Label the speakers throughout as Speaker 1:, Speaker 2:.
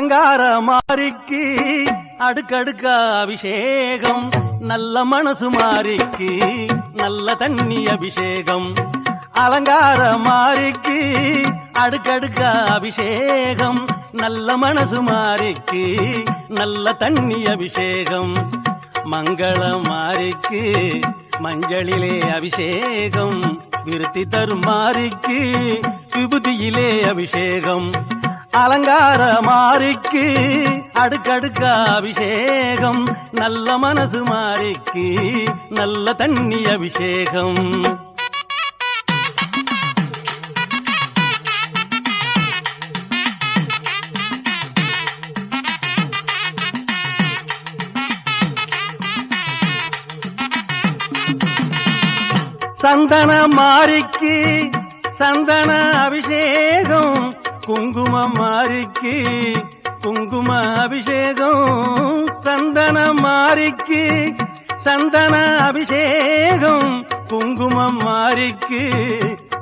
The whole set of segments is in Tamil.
Speaker 1: அலங்கார மாரிக்கு அடுக்கடுக்கா அபிஷேகம், நல்ல மனசு மாரிக்கு நல்ல தண்ணி அபிஷேகம். அலங்கார மாரிக்கு அடுக்கடுக்கா அபிஷேகம், நல்ல மனசு மாரிக்கு நல்ல தண்ணி அபிஷேகம். மங்கள மாரிக்கு மஞ்சளிலே அபிஷேகம், விருத்தி தரும் மாரிக்கு விபூதியிலே அபிஷேகம். அலங்கார மாரிக்கு அடுக்கடுக்கா அபிஷேகம், நல்ல மனசு மாரிக்கு நல்ல தண்ணி அபிஷேகம். சந்தன மாரிக்கு சந்தன அபிஷேகம், குங்கும மாரிக்கு குங்கும அபிஷேகம். சந்தன மாரிக்கு சந்தன அபிஷேகம், குங்கும மாரிக்கு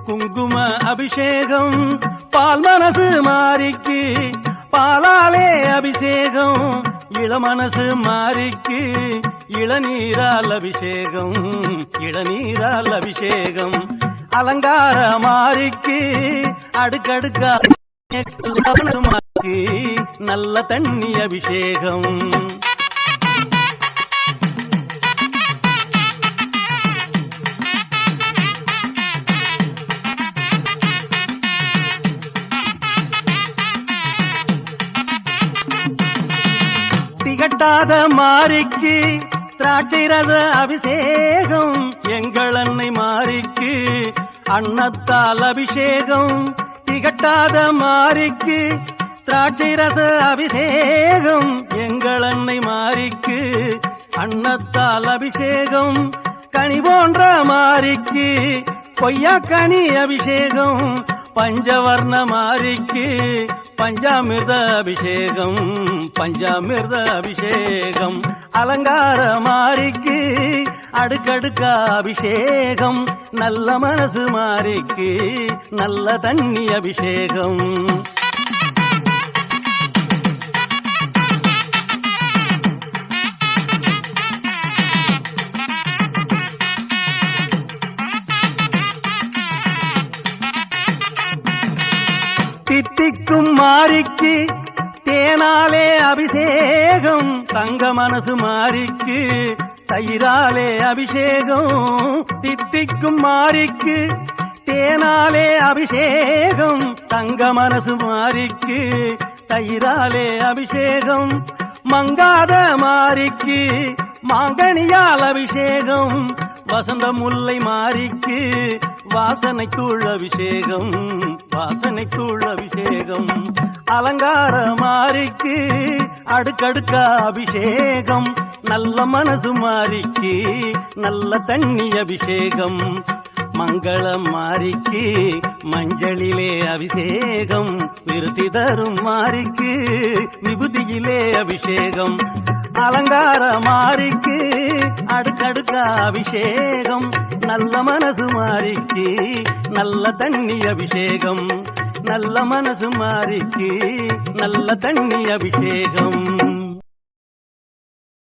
Speaker 1: குங்கும அபிஷேகம். பால் மனசு மாரிக்கு பாலாலே அபிஷேகம், இளமனசு மாரிக்கு இளநீரால் அபிஷேகம், இளநீரால் அபிஷேகம். அலங்கார மாரிக்கு அடுக்கடுக்கா நல்ல தண்ணி அபிஷேகம். திகட்டாத மாரிக்கு திராட்சை ரச அபிஷேகம், எங்கள் அன்னை மாரிக்கு அன்னத்தால் அபிஷேகம். திகட்டாத மாரிக்கு திராட்சை ரச அபிஷேகம், எங்கள் அன்னை மாரிக்கு அன்னத்தால் அபிஷேகம். கனி போன்ற மாரிக்கு கொய்யாக்கனி அபிஷேகம், பஞ்சவர்ண மாரிக்கு பஞ்சாமிர்த அபிஷேகம், பஞ்சாமிர்த அபிஷேகம். அலங்கார மாரிக்கு அடுக்கடுக்கா அபிஷேகம், நல்ல மனசு மாரிக்கு நல்ல தண்ணி அபிஷேகம். தித்திக்கும் மாரிக்கு தேனாலே அபிஷேகம், தங்க மனசு மாரிக்கு தயிராலே அபிஷேகம். தித்திக்கும் மாரிக்கு தேனாலே அபிஷேகம், தங்க மனசு மாரிக்கு தயிராலே அபிஷேகம். மங்காத மாரிக்கு மாங்கனியால் அபிஷேகம், வசந்த முல்லை மாரிக்கு வாசனை தூள் அபிஷேகம், வாசனை தூள் அபிஷேகம். அலங்கார மாரிக்கு அடுக்கடுக்கா அபிஷேகம், நல்ல மனசு மாரிக்கு நல்ல தண்ணி அபிஷேகம். மங்கள மாரிக்கு மஞ்சளிலே அபிஷேகம், விருத்தி தரும் மாரிக்கு விபூதியிலே அபிஷேகம். அலங்கார மாரிக்கு அடுக்கடுக்கா அபிஷேகம், நல்ல மனசு மாரிக்கு நல்ல தண்ணி அபிஷேகம், நல்ல மனசு மாரிக்கு நல்ல தண்ணி அபிஷேகம்.